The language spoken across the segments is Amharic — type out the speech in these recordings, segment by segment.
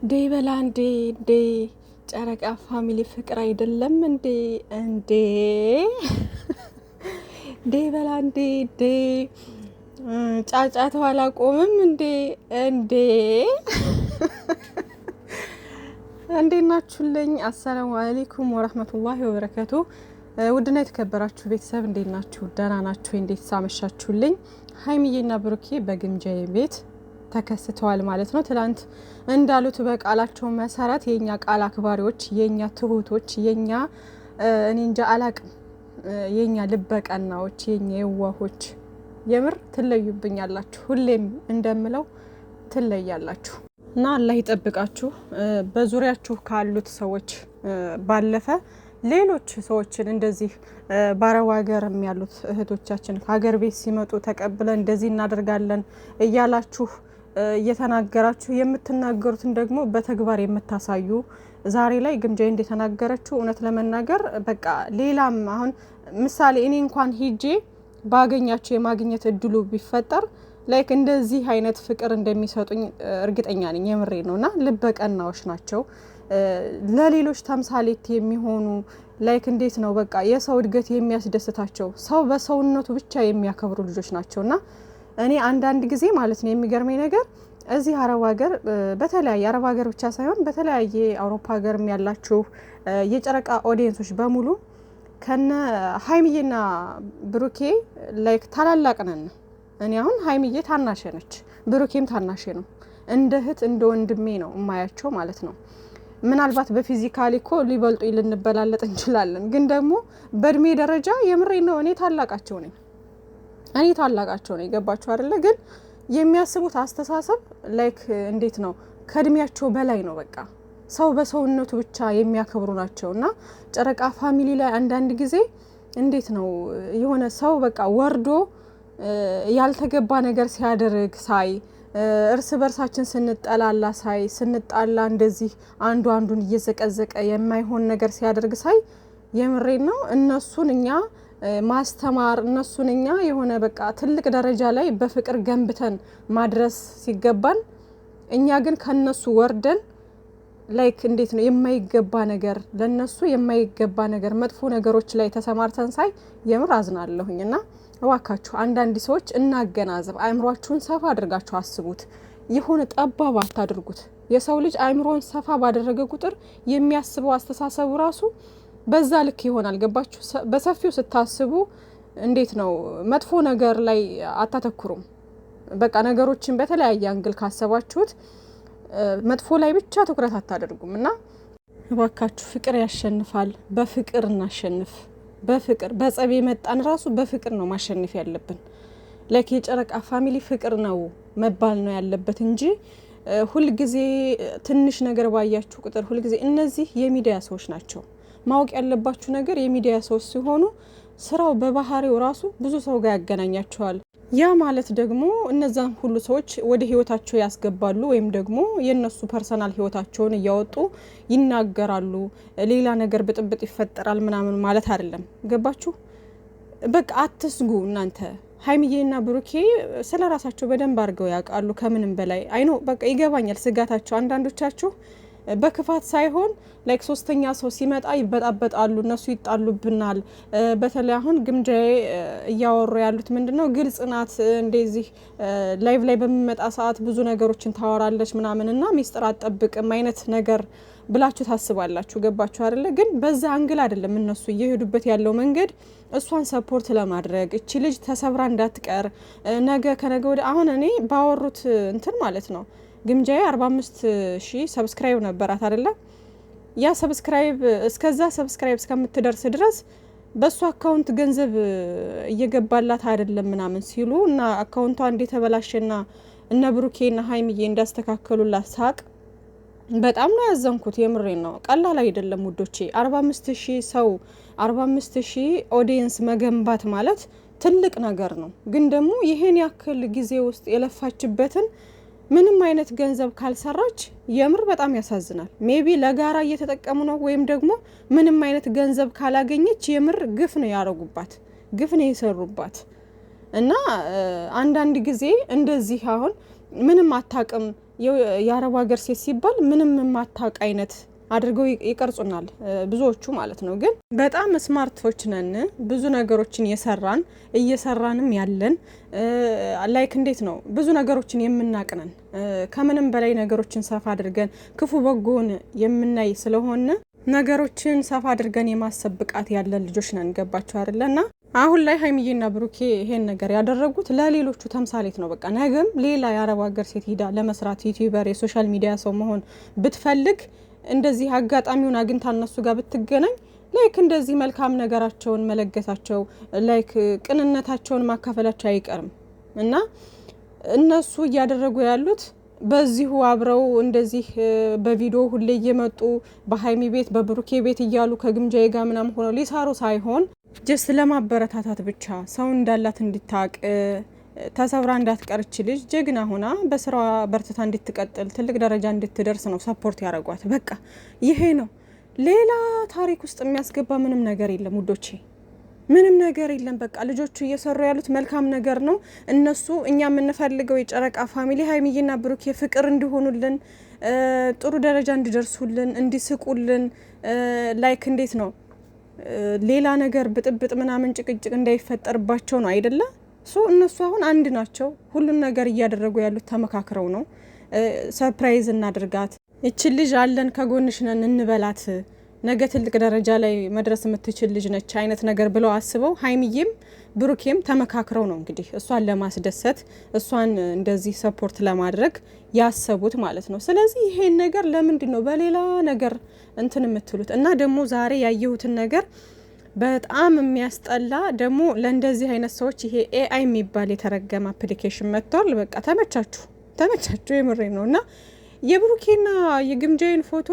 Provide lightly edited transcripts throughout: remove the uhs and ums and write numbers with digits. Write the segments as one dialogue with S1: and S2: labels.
S1: ዴበላ እንዴ ጨረቃ ፋሚሊ ፍቅር አይደለም እንዴ ዴበላ እንዴ ጫጫታው አላቆምም እንዴ እንዴት ናችሁልኝ? አሰላሙ አለይኩም ወራህመቱላሂ ወበረካቱ። ውድና የተከበራችሁ ቤተሰብ እንዴት ናችሁ? ደህና ናችሁ? እንዴት ሳመሻችሁልኝ? ሀይሚዬና ብሩኬ በግምጃዬ ቤት ተከስተዋል ማለት ነው። ትላንት እንዳሉት በቃላቸው መሰረት የኛ ቃል አክባሪዎች፣ የኛ ትሁቶች፣ የኛ እኔ እንጃ አላቅም፣ የኛ ልበቀናዎች፣ የኛ የዋሆች የምር ትለዩብኛላችሁ። ሁሌም እንደምለው ትለያላችሁ እና አላህ ይጠብቃችሁ። በዙሪያችሁ ካሉት ሰዎች ባለፈ ሌሎች ሰዎችን እንደዚህ ባረው ሀገርም ያሉት እህቶቻችን ሀገር ቤት ሲመጡ ተቀብለን እንደዚህ እናደርጋለን እያላችሁ እየተናገራችሁ የምትናገሩትን ደግሞ በተግባር የምታሳዩ ዛሬ ላይ ግምጃዬ እንደተናገረችው እውነት ለመናገር በቃ ሌላም አሁን ምሳሌ እኔ እንኳን ሂጄ ባገኛቸው የማግኘት እድሉ ቢፈጠር ላይክ እንደዚህ አይነት ፍቅር እንደሚሰጡኝ እርግጠኛ ነኝ። የምሬ ነውና ልበቀናዎች ናቸው። ለሌሎች ተምሳሌት የሚሆኑ ላይክ እንዴት ነው በቃ የሰው እድገት የሚያስደስታቸው ሰው በሰውነቱ ብቻ የሚያከብሩ ልጆች ናቸውና እኔ አንዳንድ ጊዜ ማለት ነው የሚገርመኝ ነገር እዚህ አረብ ሀገር በተለያየ አረብ ሀገር ብቻ ሳይሆን በተለያየ አውሮፓ ሀገርም ያላችሁ የጨረቃ ኦዲየንሶች በሙሉ ከነ ሀይሚዬና ብሩኬ ላይክ ታላላቅ ነን። እኔ አሁን ሀይሚዬ ታናሼ ነች፣ ብሩኬም ታናሼ ነው። እንደ እህት እንደ ወንድሜ ነው የማያቸው ማለት ነው። ምናልባት በፊዚካሊ እኮ ሊበልጡ ልንበላለጥ እንችላለን፣ ግን ደግሞ በእድሜ ደረጃ የምሬ ነው እኔ ታላቃቸው ነኝ። ገባችሁ አይደለ? ግን የሚያስቡት አስተሳሰብ ላይክ እንዴት ነው ከእድሜያቸው በላይ ነው። በቃ ሰው በሰውነቱ ብቻ የሚያከብሩ ናቸውና ጨረቃ ፋሚሊ ላይ አንዳንድ ጊዜ እንዴት ነው የሆነ ሰው በቃ ወርዶ ያልተገባ ነገር ሲያደርግ ሳይ፣ እርስ በርሳችን ስንጠላላ ሳይ፣ ስንጣላ እንደዚህ አንዱ አንዱን እየዘቀዘቀ የማይሆን ነገር ሲያደርግ ሳይ የምሬን ነው እነሱን እኛ ማስተማር እነሱን እኛ የሆነ በቃ ትልቅ ደረጃ ላይ በፍቅር ገንብተን ማድረስ ሲገባን እኛ ግን ከነሱ ወርደን ላይክ እንዴት ነው የማይገባ ነገር ለነሱ የማይገባ ነገር መጥፎ ነገሮች ላይ ተሰማርተን ሳይ የምር አዝናለሁኝና እባካችሁ አንዳንድ ሰዎች እናገናዘብ። አእምሯችሁን ሰፋ አድርጋችሁ አስቡት። የሆነ ጠባብ አታድርጉት። የሰው ልጅ አእምሮን ሰፋ ባደረገ ቁጥር የሚያስበው አስተሳሰቡ ራሱ በዛ ልክ ይሆናል። ገባችሁ? በሰፊው ስታስቡ እንዴት ነው መጥፎ ነገር ላይ አታተኩሩም። በቃ ነገሮችን በተለያየ አንግል ካሰባችሁት መጥፎ ላይ ብቻ ትኩረት አታደርጉም። እና እባካችሁ ፍቅር ያሸንፋል። በፍቅር እናሸንፍ። በፍቅር በጸብ የመጣን ራሱ በፍቅር ነው ማሸነፍ ያለብን። ላይክ የጨረቃ ፋሚሊ ፍቅር ነው መባል ነው ያለበት እንጂ ሁልጊዜ ትንሽ ነገር ባያችሁ ቁጥር ሁልጊዜ እነዚህ የሚዲያ ሰዎች ናቸው። ማወቅ ያለባችሁ ነገር የሚዲያ ሰዎች ሲሆኑ ስራው በባህሪው ራሱ ብዙ ሰው ጋር ያገናኛቸዋል። ያ ማለት ደግሞ እነዛን ሁሉ ሰዎች ወደ ህይወታቸው ያስገባሉ ወይም ደግሞ የነሱ ፐርሰናል ህይወታቸውን እያወጡ ይናገራሉ። ሌላ ነገር ብጥብጥ ይፈጠራል ምናምን ማለት አይደለም። ገባችሁ? በቃ አትስጉ እናንተ። ሀይሚዬና ብሩኬ ስለ ራሳቸው በደንብ አድርገው ያውቃሉ። ከምንም በላይ አይኖ በቃ ይገባኛል ስጋታቸው። አንዳንዶቻችሁ በክፋት ሳይሆን ላይክ ሶስተኛ ሰው ሲመጣ ይበጣበጣሉ፣ እነሱ ይጣሉብናል። በተለይ አሁን ግምጃዬ እያወሩ ያሉት ምንድነው ግልጽ ናት። እንደዚህ ላይቭ ላይ በሚመጣ ሰዓት ብዙ ነገሮችን ታወራለች ምናምንና ሚስጥር አትጠብቅም አይነት ነገር ብላችሁ ታስባላችሁ። ገባችሁ አይደለ? ግን በዛ አንግል አይደለም እነሱ እየሄዱበት ያለው መንገድ እሷን ሰፖርት ለማድረግ እቺ ልጅ ተሰብራ እንዳትቀር ነገ ከነገ ወዲያ አሁን እኔ ባወሩት እንትን ማለት ነው ግምጃዬ 45,000 ሰብስክራይብ ነበራት አይደለ? ያ ሰብስክራይብ እስከዛ ሰብስክራይብ እስከምትደርስ ድረስ በሱ አካውንት ገንዘብ እየገባላት አይደለም ምናምን ሲሉ እና አካውንቷ እንደተበላሸና እነ ብሩኬና ሀይሚዬ እንዳስተካከሉላት ሳቅ በጣም ነው ያዘንኩት። የምሬን ነው። ቀላል አይደለም ውዶቼ። 45,000 ሰው 45,000 ኦዲየንስ መገንባት ማለት ትልቅ ነገር ነው። ግን ደግሞ ይሄን ያክል ጊዜ ውስጥ የለፋችበትን ምንም አይነት ገንዘብ ካልሰራች የምር በጣም ያሳዝናል። ሜቢ ለጋራ እየተጠቀሙ ነው ወይም ደግሞ ምንም አይነት ገንዘብ ካላገኘች የምር ግፍ ነው ያረጉባት፣ ግፍ ነው የሰሩባት። እና አንዳንድ ጊዜ እንደዚህ አሁን ምንም አታቅም የአረብ ሀገር ሴት ሲባል ምንም የማታውቅ አይነት አድርገው ይቀርጹናል ብዙዎቹ ማለት ነው። ግን በጣም ስማርቶች ነን፣ ብዙ ነገሮችን እየሰራንም ያለን ላይክ እንዴት ነው ብዙ ነገሮችን የምናቅነን ከምንም በላይ ነገሮችን ሰፋ አድርገን ክፉ በጎን የምናይ ስለሆነ ነገሮችን ሰፋ አድርገን የማሰብ ብቃት ያለን ልጆች ነን። ገባችሁ አይደለና አሁን ላይ ሀይሚዬና ብሩኬ ይሄን ነገር ያደረጉት ለሌሎቹ ተምሳሌት ነው። በቃ ነገም ሌላ የአረብ ሀገር ሴት ሂዳ ለመስራት ዩቲዩበር የሶሻል ሚዲያ ሰው መሆን ብትፈልግ እንደዚህ አጋጣሚውን አግኝታ እነሱ ጋር ብትገናኝ ላይክ እንደዚህ መልካም ነገራቸውን መለገሳቸው ላይክ ቅንነታቸውን ማካፈላቸው አይቀርም እና እነሱ እያደረጉ ያሉት በዚሁ አብረው እንደዚህ በቪዲዮ ሁሌ እየመጡ በሀይሚ ቤት በብሩኬ ቤት እያሉ ከግምጃዬ ጋር ምናምን ሆነው ሊሳሩ ሳይሆን ጀስት ለማበረታታት ብቻ ሰው እንዳላት እንድታቅ ተሰብራ እንዳትቀርች ልጅ ጀግና ሆና በስራዋ በርትታ እንድትቀጥል ትልቅ ደረጃ እንድትደርስ ነው ሰፖርት ያደርጓት። በቃ ይሄ ነው። ሌላ ታሪክ ውስጥ የሚያስገባ ምንም ነገር የለም ውዶቼ፣ ምንም ነገር የለም። በቃ ልጆቹ እየሰሩ ያሉት መልካም ነገር ነው። እነሱ እኛ የምንፈልገው የጨረቃ ፋሚሊ ሀይሚዬና ብሩኬ ፍቅር እንዲሆኑልን፣ ጥሩ ደረጃ እንዲደርሱልን፣ እንዲስቁልን ላይክ እንዴት ነው ሌላ ነገር ብጥብጥ ምናምን ጭቅጭቅ እንዳይፈጠርባቸው ነው አይደለ? እነሱ አሁን አንድ ናቸው። ሁሉም ነገር እያደረጉ ያሉት ተመካክረው ነው። ሰርፕራይዝ እናድርጋት፣ እችን ልጅ አለን ከጎንሽ ነን እንበላት፣ ነገ ትልቅ ደረጃ ላይ መድረስ የምትችል ልጅ ነች አይነት ነገር ብለው አስበው ሀይሚዬም ብሩኬም ተመካክረው ነው እንግዲህ እሷን ለማስደሰት እሷን እንደዚህ ሰፖርት ለማድረግ ያሰቡት ማለት ነው። ስለዚህ ይሄን ነገር ለምንድን ነው በሌላ ነገር እንትን የምትሉት? እና ደግሞ ዛሬ ያየሁትን ነገር በጣም የሚያስጠላ ደግሞ ለእንደዚህ አይነት ሰዎች ይሄ ኤአይ የሚባል የተረገመ አፕሊኬሽን መጥቷል። በቃ ተመቻችሁ የምሬ ነው። እና የብሩኬና የግምጃዬን ፎቶ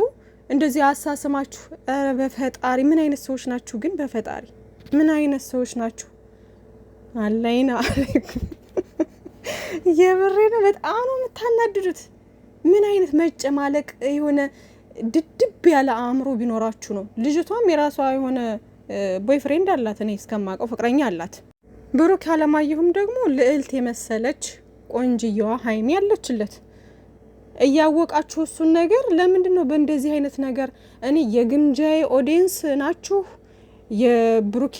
S1: እንደዚህ አሳስማችሁ፣ ኧረ በፈጣሪ ምን አይነት ሰዎች ናችሁ ግን? በፈጣሪ ምን አይነት ሰዎች ናችሁ? አላይና የምሬ ነው። በጣም ነው የምታናድዱት። ምን አይነት መጨማለቅ የሆነ ድድብ ያለ አእምሮ ቢኖራችሁ ነው። ልጅቷም የራሷ የሆነ ቦይፍሬንድ አላት፣ እኔ እስከማውቀው ፍቅረኛ አላት። ብሩክ አለማየሁም ደግሞ ልዕልት የመሰለች ቆንጅየዋ ሀይሚ ያለችለት። እያወቃችሁ እሱን ነገር ለምንድን ነው በእንደዚህ አይነት ነገር? እኔ የግምጃዬ ኦዲየንስ ናችሁ፣ የብሩኬ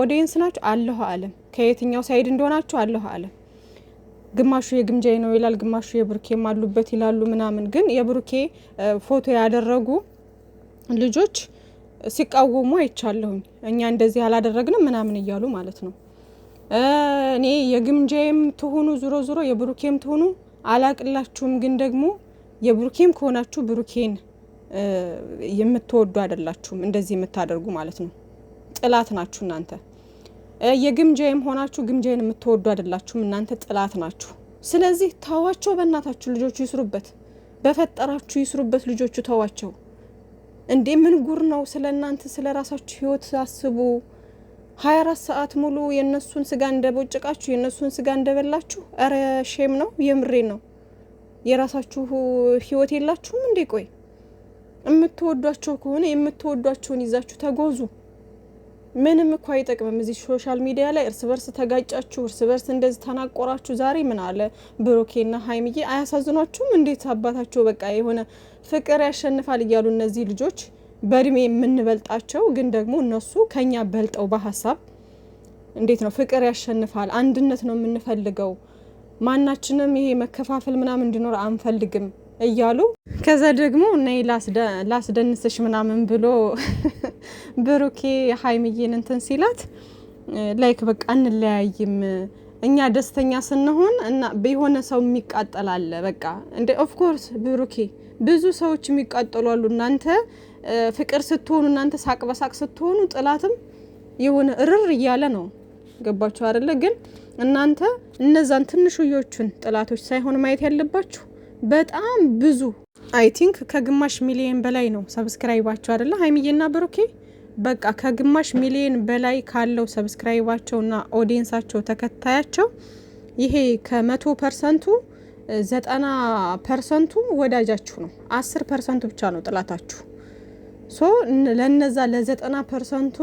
S1: ኦዲየንስ ናችሁ አለሁ አለም። ከየትኛው ሳይድ እንደሆናችሁ አለሁ አለም። ግማሹ የግምጃዬ ነው ይላል፣ ግማሹ የብሩኬም አሉበት ይላሉ ምናምን። ግን የብሩኬ ፎቶ ያደረጉ ልጆች ሲቃወሙ አይቻለሁኝ። እኛ እንደዚህ አላደረግንም ምናምን እያሉ ማለት ነው። እኔ የግምጃዬም ትሆኑ ዙሮ የብሩኬም ትሆኑ አላቅላችሁም። ግን ደግሞ የብሩኬም ከሆናችሁ ብሩኬን የምትወዱ አይደላችሁም፣ እንደዚህ የምታደርጉ ማለት ነው። ጥላት ናችሁ እናንተ። የግምጃዬም ሆናችሁ ግምጃዬን የምትወዱ አይደላችሁም እናንተ፣ ጥላት ናችሁ። ስለዚህ ተዋቸው በእናታችሁ፣ ልጆቹ ይስሩበት፣ በፈጠራችሁ ይስሩበት። ልጆቹ ተዋቸው እንዴ! ምን ጉር ነው? ስለ እናንተ ስለ ራሳችሁ ህይወት አስቡ። 24 ሰዓት ሙሉ የነሱን ስጋ እንደቦጨቃችሁ የነሱን ስጋ እንደበላችሁ፣ አረ ሼም ነው። የምሬ ነው። የራሳችሁ ህይወት የላችሁም እንዴ? ቆይ የምትወዷቸው ከሆነ የምትወዷቸውን ይዛችሁ ተጓዙ። ምንም እኮ አይጠቅምም። እዚህ ሶሻል ሚዲያ ላይ እርስ በርስ ተጋጫችሁ፣ እርስ በርስ እንደዚህ ተናቆራችሁ። ዛሬ ምን አለ ብሩኬና ሀይሚዬ አያሳዝኗችሁም? እንዴት አባታቸው በቃ የሆነ ፍቅር ያሸንፋል እያሉ እነዚህ ልጆች በእድሜ የምንበልጣቸው ግን ደግሞ እነሱ ከኛ በልጠው በሀሳብ እንዴት ነው ፍቅር ያሸንፋል፣ አንድነት ነው የምንፈልገው፣ ማናችንም ይሄ መከፋፈል ምናምን እንዲኖር አንፈልግም እያሉ ከዛ ደግሞ ነይ ላስደንስሽ ምናምን ብሎ ብሩኬ ሀይሚዬን እንትን ሲላት ላይክ በቃ እንለያይም እኛ ደስተኛ ስንሆን እና በሆነ ሰው የሚቃጠላል። በቃ እንደ ኦፍ ኮርስ ብሩኬ ብዙ ሰዎች የሚቃጠሉ አሉ። እናንተ ፍቅር ስትሆኑ፣ እናንተ ሳቅ በሳቅ ስትሆኑ ጥላትም የሆነ እርር እያለ ነው። ገባችሁ አይደለ? ግን እናንተ እነዛን ትንሽዮቹን ጥላቶች ሳይሆን ማየት ያለባችሁ በጣም ብዙ አይ ቲንክ ከግማሽ ሚሊዮን በላይ ነው ሰብስክራይባቸው አይደለ? ሀይሚዬና ብሩኬ በቃ ከግማሽ ሚሊዮን በላይ ካለው ሰብስክራይባቸውና ኦዲየንሳቸው ተከታያቸው ይሄ ከ100% 90% ወዳጃችሁ ነው። 10% ብቻ ነው ጥላታችሁ። ሶ ለነዛ ለ90%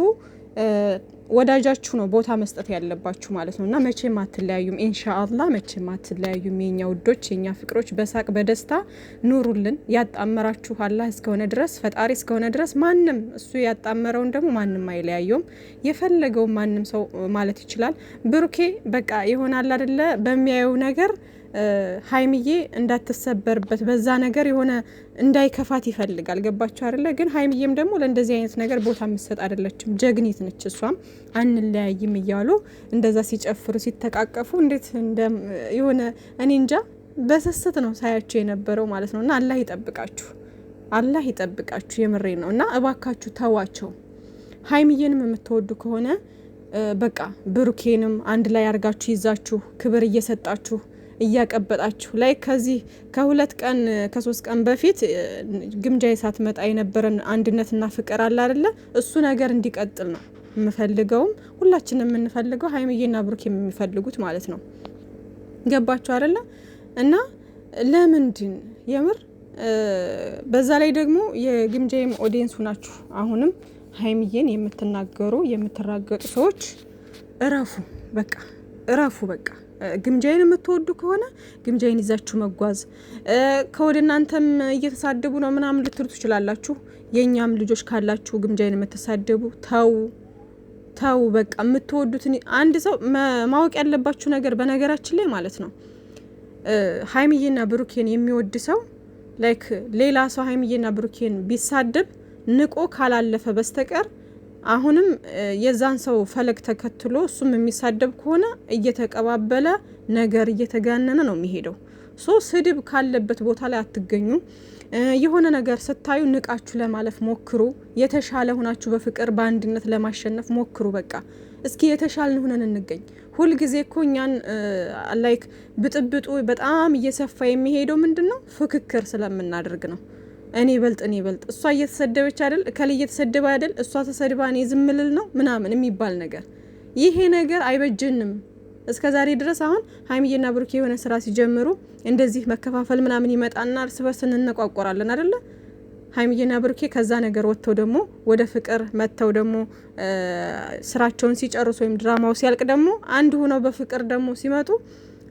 S1: ወዳጃችሁ ነው ቦታ መስጠት ያለባችሁ ማለት ነውና መቼም አትለያዩም። ኢንሻአላህ መቼም አትለያዩም። የኛ ውዶች፣ የኛ ፍቅሮች በሳቅ በደስታ ኑሩልን። ያጣመራችሁ አላህ እስከሆነ ድረስ ፈጣሪ እስከሆነ ድረስ ማንም እሱ ያጣመረውን ደግሞ ማንም አይለያየውም። የፈለገው ማንም ሰው ማለት ይችላል። ብሩኬ በቃ ይሆናል አይደለ በሚያየው ነገር ሀይሚዬ እንዳትሰበርበት በዛ ነገር የሆነ እንዳይከፋት ይፈልጋል። ገባችሁ አይደለ? ግን ሀይሚዬም ደግሞ ለእንደዚህ አይነት ነገር ቦታ የምትሰጥ አይደለችም። ጀግኒት ነች። እሷም አንለያይም እያሉ እንደዛ ሲጨፍሩ ሲተቃቀፉ እንዴት የሆነ እኔ እንጃ በስስት ነው ሳያችሁ የነበረው ማለት ነው። እና አላህ ይጠብቃችሁ፣ አላህ ይጠብቃችሁ። የምሬ ነው። እና እባካችሁ ተዋቸው። ሀይሚዬንም የምትወዱ ከሆነ በቃ ብሩኬንም አንድ ላይ አርጋችሁ ይዛችሁ ክብር እየሰጣችሁ እያቀበጣችሁ ላይ ከዚህ ከ2 ቀን ከ3 ቀን በፊት ግምጃ ሳትመጣ የነበረን አንድነትና ፍቅር አለ አይደለ? እሱ ነገር እንዲቀጥል ነው የምፈልገውም ሁላችንም የምንፈልገው ሀይሚዬና ብሩክ የሚፈልጉት ማለት ነው። ገባችሁ አይደለ? እና ለምንድን የምር በዛ ላይ ደግሞ የግምጃም ኦዲየንስ ናችሁ። አሁንም ሀይሚዬን የምትናገሩ የምትራገጡ ሰዎች እረፉ፣ በቃ እረፉ። በቃ ግምጃይን የምትወዱ ከሆነ ግምጃይን ይዛችሁ መጓዝ ከወደ እናንተም እየተሳደቡ ነው ምናምን ልትሉ ትችላላችሁ። የኛም ልጆች ካላችሁ ግምጃይን የምትሳደቡ ተው። በቃ የምትወዱትን አንድ ሰው ማወቅ ያለባችሁ ነገር በነገራችን ላይ ማለት ነው ሀይሚዬና ብሩኬን የሚወድ ሰው ላይክ ሌላ ሰው ሀይሚዬና ብሩኬን ቢሳደብ ንቆ ካላለፈ በስተቀር አሁንም የዛን ሰው ፈለግ ተከትሎ እሱም የሚሳደብ ከሆነ እየተቀባበለ ነገር እየተጋነነ ነው የሚሄደው። ስድብ ካለበት ቦታ ላይ አትገኙ። የሆነ ነገር ስታዩ ንቃችሁ ለማለፍ ሞክሩ። የተሻለ ሆናችሁ በፍቅር በአንድነት ለማሸነፍ ሞክሩ። በቃ እስኪ የተሻልን ሆነን እንገኝ። ሁል ጊዜ እኮ እኛን ላይክ ብጥብጡ በጣም እየሰፋ የሚሄደው ምንድነው? ፍክክር ስለምናደርግ ነው። እኔ በልጥ እሷ እየተሰደበች አይደል? ከላይ እየተሰደበ አይደል? እሷ ተሰድባ እኔ ዝም ልል ነው ምናምን የሚባል ነገር፣ ይሄ ነገር አይበጅንም። እስከ ዛሬ ድረስ አሁን ሀይሚዬና ብሩኬ የሆነ ስራ ሲጀምሩ እንደዚህ መከፋፈል ምናምን ይመጣና እርስ በርስ እንነቋቆራለን አይደለ? ሀይሚዬና ብሩኬ ከዛ ነገር ወጥተው ደግሞ ወደ ፍቅር መጥተው ደግሞ ስራቸውን ሲጨርሱ ወይም ድራማው ሲያልቅ ደግሞ አንድ ሆነው በፍቅር ደግሞ ሲመጡ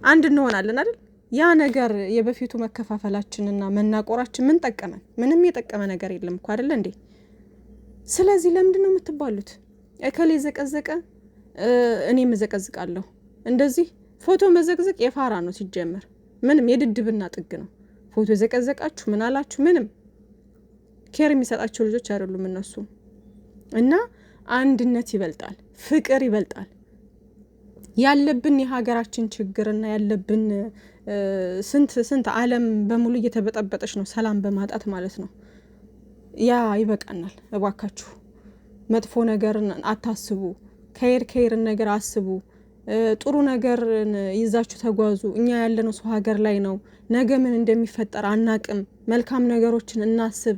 S1: አንድ እንሆናለን አይደል? ያ ነገር የበፊቱ መከፋፈላችንና መናቆራችን ምን ጠቀመን? ምንም የጠቀመ ነገር የለም እኮ አይደለ እንዴ? ስለዚህ ለምንድን ነው የምትባሉት? እከሌ ዘቀዘቀ እኔ መዘቀዝቃለሁ። እንደዚህ ፎቶ መዘቅዘቅ የፋራ ነው ሲጀመር። ምንም የድድብና ጥግ ነው። ፎቶ ዘቀዘቃችሁ ምን አላችሁ? ምንም ኬር የሚሰጣቸው ልጆች አይደሉም እነሱ። እና አንድነት ይበልጣል፣ ፍቅር ይበልጣል። ያለብን የሀገራችን ችግርና ያለብን ስንት ዓለም በሙሉ እየተበጠበጠች ነው ሰላም በማጣት ማለት ነው። ያ ይበቃናል። እባካችሁ መጥፎ ነገርን አታስቡ። ከይርን ነገር አስቡ። ጥሩ ነገር ይዛችሁ ተጓዙ። እኛ ያለነው ሰው ሀገር ላይ ነው። ነገ ምን እንደሚፈጠር አናቅም። መልካም ነገሮችን እናስብ።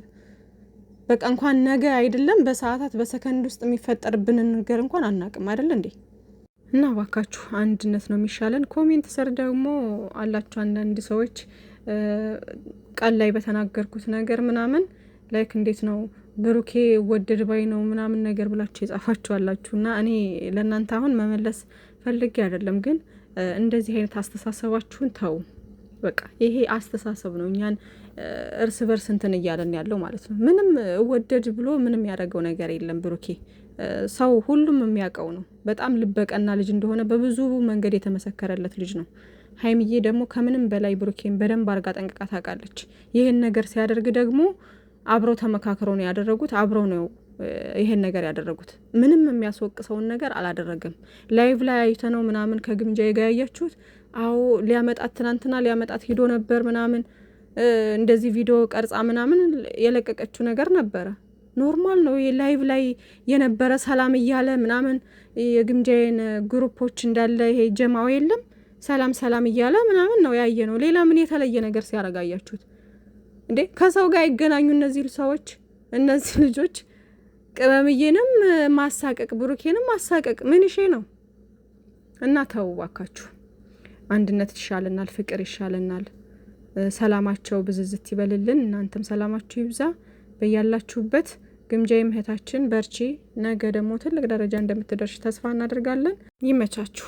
S1: በቃ እንኳን ነገ አይደለም በሰዓታት በሰከንድ ውስጥ የሚፈጠርብንን ነገር እንኳን አናቅም አይደል እንዴ? እና ባካችሁ አንድነት ነው የሚሻለን። ኮሜንት ስር ደግሞ አላችሁ አንዳንድ ሰዎች ቃል ላይ በተናገርኩት ነገር ምናምን ላይክ እንዴት ነው ብሩኬ ወደድ ባይ ነው ምናምን ነገር ብላችሁ የጻፋችሁ አላችሁ። እና እኔ ለእናንተ አሁን መመለስ ፈልጌ አይደለም፣ ግን እንደዚህ አይነት አስተሳሰባችሁን ተው። በቃ ይሄ አስተሳሰብ ነው እኛን እርስ በርስ እንትን እያለን ያለው ማለት ነው። ምንም ወደድ ብሎ ምንም ያደረገው ነገር የለም ብሩኬ። ሰው ሁሉም የሚያውቀው ነው። በጣም ልበቀና ልጅ እንደሆነ በብዙ መንገድ የተመሰከረለት ልጅ ነው። ሀይሚዬ ደግሞ ከምንም በላይ ብሩኬን በደንብ አርጋ ጠንቅቃ ታውቃለች። ይህን ነገር ሲያደርግ ደግሞ አብረው ተመካክረው ነው ያደረጉት። አብረው ነው ይሄን ነገር ያደረጉት። ምንም የሚያስወቅሰውን ነገር አላደረገም። ላይቭ ላይ አይተነው ምናምን ከግምጃ ያያችሁት። አዎ ሊያመጣት ትናንትና ሊያመጣት ሂዶ ነበር ምናምን እንደዚህ ቪዲዮ ቀርጻ ምናምን የለቀቀችው ነገር ነበረ። ኖርማል ነው። ላይቭ ላይ የነበረ ሰላም እያለ ምናምን የግምጃዬን ግሩፖች እንዳለ ይሄ ጀማው የለም ሰላም እያለ ምናምን ነው ያየ ነው። ሌላ ምን የተለየ ነገር ሲያረጋያችሁት እንዴ? ከሰው ጋር ይገናኙ እነዚህ ሰዎች፣ እነዚህ ልጆች። ቅመምዬንም ማሳቀቅ ብሩኬንም ማሳቀቅ ምን ይሄ ነው? እና ተው ባካችሁ። አንድነት ይሻለናል፣ ፍቅር ይሻለናል። ሰላማቸው ብዝዝት ይበልልን። እናንተም ሰላማችሁ ይብዛ በያላችሁበት። ግምጃዬም እህታችን በርቺ፣ ነገ ደግሞ ትልቅ ደረጃ እንደምትደርሽ ተስፋ እናደርጋለን። ይመቻችሁ።